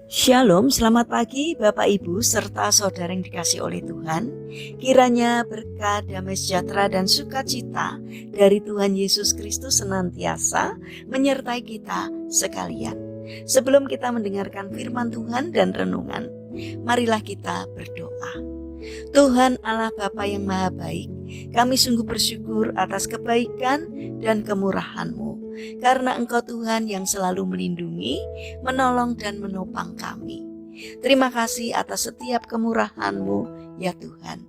Shalom, selamat pagi Bapak Ibu serta saudara yang dikasih oleh Tuhan. Kiranya berkat, damai sejahtera dan sukacita dari Tuhan Yesus Kristus senantiasa menyertai kita sekalian. Sebelum kita mendengarkan firman Tuhan dan renungan, marilah kita berdoa. Tuhan Allah Bapa yang Maha Baik, kami sungguh bersyukur atas kebaikan dan kemurahan-Mu. Karena Engkau Tuhan yang selalu melindungi, menolong dan menopang kami. Terima kasih atas setiap kemurahan-Mu ya Tuhan.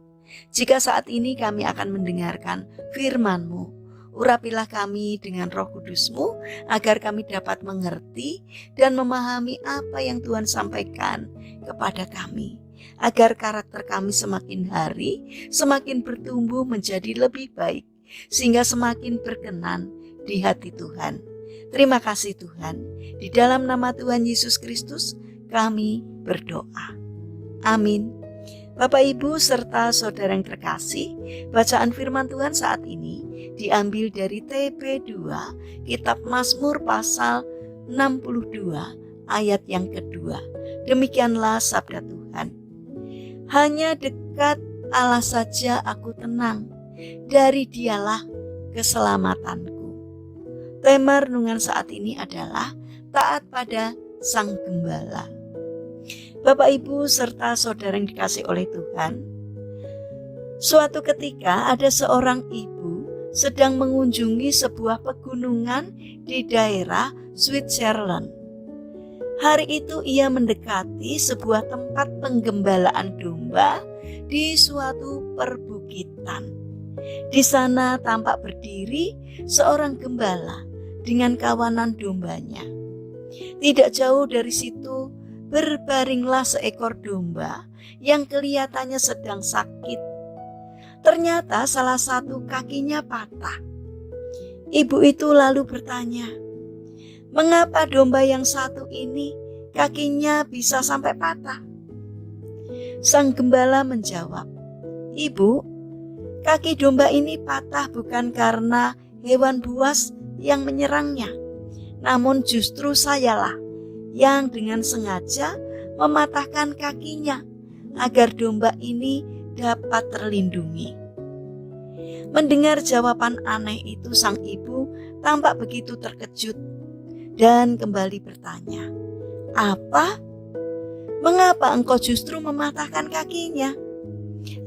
Jika saat ini kami akan mendengarkan firman-Mu, urapilah kami dengan Roh Kudus-Mu agar kami dapat mengerti dan memahami apa yang Tuhan sampaikan kepada kami. Agar karakter kami semakin hari semakin bertumbuh menjadi lebih baik, sehingga semakin berkenan di hati Tuhan. Terima kasih Tuhan. Di dalam nama Tuhan Yesus Kristus kami berdoa. Amin. Bapak Ibu serta saudara yang terkasih, bacaan firman Tuhan saat ini diambil dari TP2 Kitab Mazmur pasal 62 ayat yang kedua. Demikianlah sabda Tuhan. Hanya dekat Allah saja aku tenang, dari Dialah keselamatanku. Tema renungan saat ini adalah taat pada Sang Gembala. Bapak Ibu serta saudara yang dikasih oleh Tuhan, suatu ketika ada seorang ibu sedang mengunjungi sebuah pegunungan di daerah Switzerland. Hari itu ia mendekati sebuah tempat penggembalaan domba di suatu perbukitan. Di sana tampak berdiri seorang gembala dengan kawanan dombanya. Tidak jauh dari situ berbaringlah seekor domba yang kelihatannya sedang sakit. Ternyata salah satu kakinya patah. Ibu itu lalu bertanya, "Mengapa domba yang satu ini kakinya bisa sampai patah?" Sang gembala menjawab, "Ibu, kaki domba ini patah bukan karena hewan buas yang menyerangnya, namun justru sayalah yang dengan sengaja mematahkan kakinya agar domba ini dapat terlindungi." Mendengar jawaban aneh itu, sang ibu tampak begitu terkejut dan kembali bertanya, "Apa? Mengapa engkau justru mematahkan kakinya?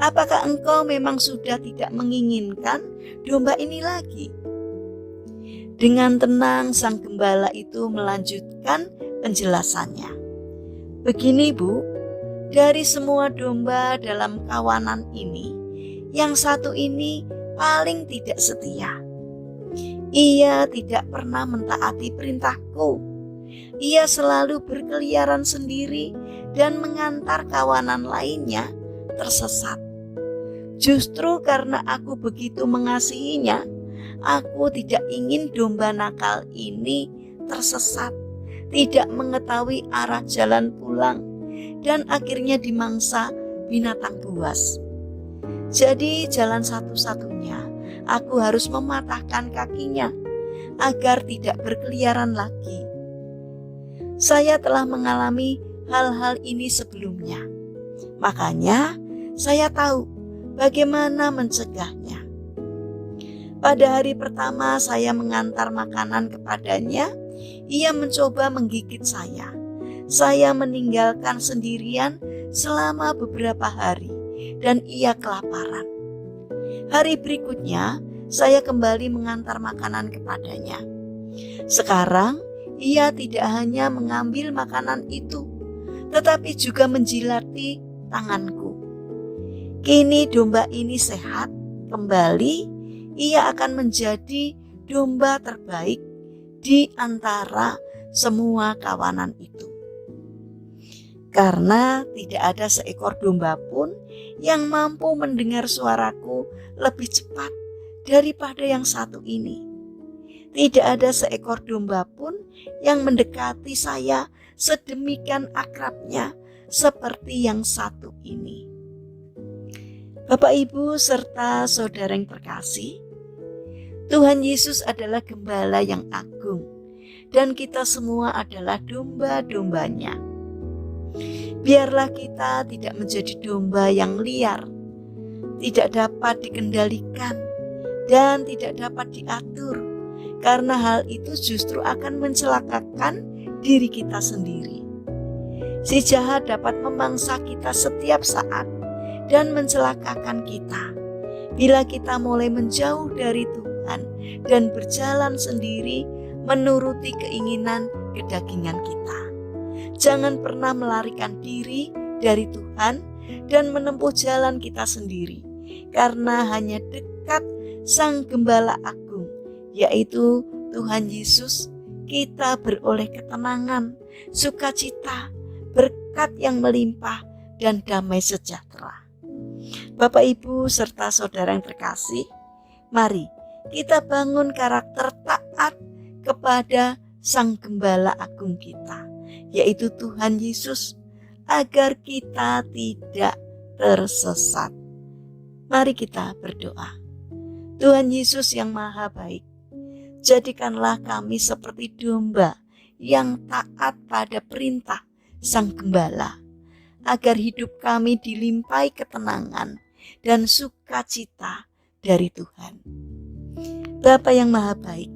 Apakah engkau memang sudah tidak menginginkan domba ini lagi?" Dengan tenang sang gembala itu melanjutkan penjelasannya. "Begini Bu, dari semua domba dalam kawanan ini, yang satu ini paling tidak setia. Ia tidak pernah mentaati perintahku. Ia selalu berkeliaran sendiri dan mengantar kawanan lainnya tersesat. Justru karena aku begitu mengasihinya, aku tidak ingin domba nakal ini tersesat, tidak mengetahui arah jalan pulang, dan akhirnya dimangsa binatang buas. Jadi jalan satu-satunya, aku harus mematahkan kakinya agar tidak berkeliaran lagi. Saya telah mengalami hal-hal ini sebelumnya, makanya saya tahu bagaimana mencegahnya. Pada hari pertama saya mengantar makanan kepadanya, ia mencoba menggigit saya. Saya meninggalkan sendirian selama beberapa hari dan ia kelaparan. Hari berikutnya saya kembali mengantar makanan kepadanya. Sekarang ia tidak hanya mengambil makanan itu, tetapi juga menjilati tanganku. Kini domba ini sehat kembali. Ia akan menjadi domba terbaik di antara semua kawanan itu. Karena tidak ada seekor domba pun yang mampu mendengar suaraku lebih cepat daripada yang satu ini. Tidak ada seekor domba pun yang mendekati saya sedemikian akrabnya seperti yang satu ini." Bapak Ibu serta saudara yang terkasih, Tuhan Yesus adalah gembala yang agung dan kita semua adalah domba-dombanya. Biarlah kita tidak menjadi domba yang liar, tidak dapat dikendalikan, dan tidak dapat diatur, karena hal itu justru akan mencelakakan diri kita sendiri. Si jahat dapat memangsa kita setiap saat dan mencelakakan kita bila kita mulai menjauh dari Tuhan dan berjalan sendiri menuruti keinginan kedagingan kita. Jangan pernah melarikan diri dari Tuhan dan menempuh jalan kita sendiri, karena hanya dekat Sang Gembala Agung, yaitu Tuhan Yesus, kita beroleh ketenangan, sukacita, berkat yang melimpah, dan damai sejahtera. Bapak, Ibu, serta saudara yang terkasih, mari kita bangun karakter taat kepada Sang Gembala Agung kita, yaitu Tuhan Yesus, agar kita tidak tersesat. Mari kita berdoa. Tuhan Yesus yang Maha Baik, jadikanlah kami seperti domba yang taat pada perintah Sang Gembala, agar hidup kami dilimpahi ketenangan dan sukacita dari Tuhan. Bapa yang Maha Baik,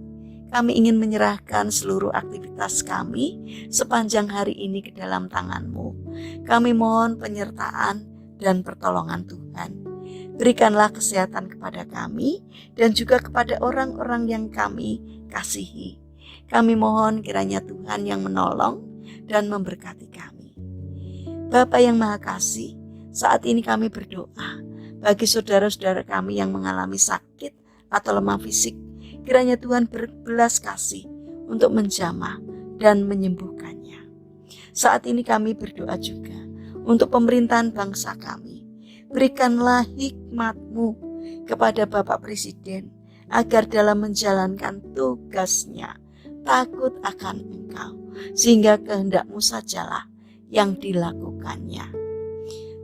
kami ingin menyerahkan seluruh aktivitas kami sepanjang hari ini ke dalam tangan-Mu. Kami mohon penyertaan dan pertolongan Tuhan. Berikanlah kesehatan kepada kami dan juga kepada orang-orang yang kami kasihi. Kami mohon kiranya Tuhan yang menolong dan memberkati kami. Bapa yang Maha Kasih, saat ini kami berdoa bagi saudara-saudara kami yang mengalami sakit atau lemah fisik. Kiranya Tuhan berbelas kasih untuk menjamah dan menyembuhkannya. Saat ini kami berdoa juga untuk pemerintahan bangsa kami. Berikanlah hikmat-Mu kepada Bapak Presiden, agar dalam menjalankan tugasnya takut akan Engkau, sehingga kehendak-Mu sajalah yang dilakukannya.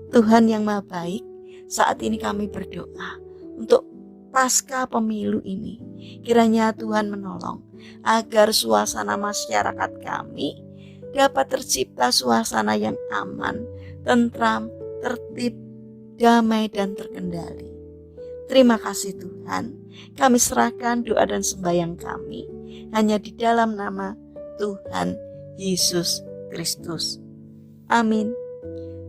Tuhan yang Maha Baik, saat ini kami berdoa untuk pasca pemilu ini. Kiranya Tuhan menolong agar suasana masyarakat kami dapat tercipta suasana yang aman, tentram, tertib, damai, dan terkendali. Terima kasih Tuhan, kami serahkan doa dan sembahyang kami hanya di dalam nama Tuhan Yesus Kristus. Amin.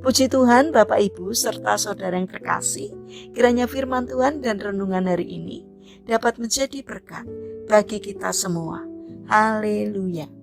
Puji Tuhan, Bapak, Ibu, serta saudara yang terkasih, kiranya firman Tuhan dan renungan hari ini dapat menjadi berkat bagi kita semua. Haleluya.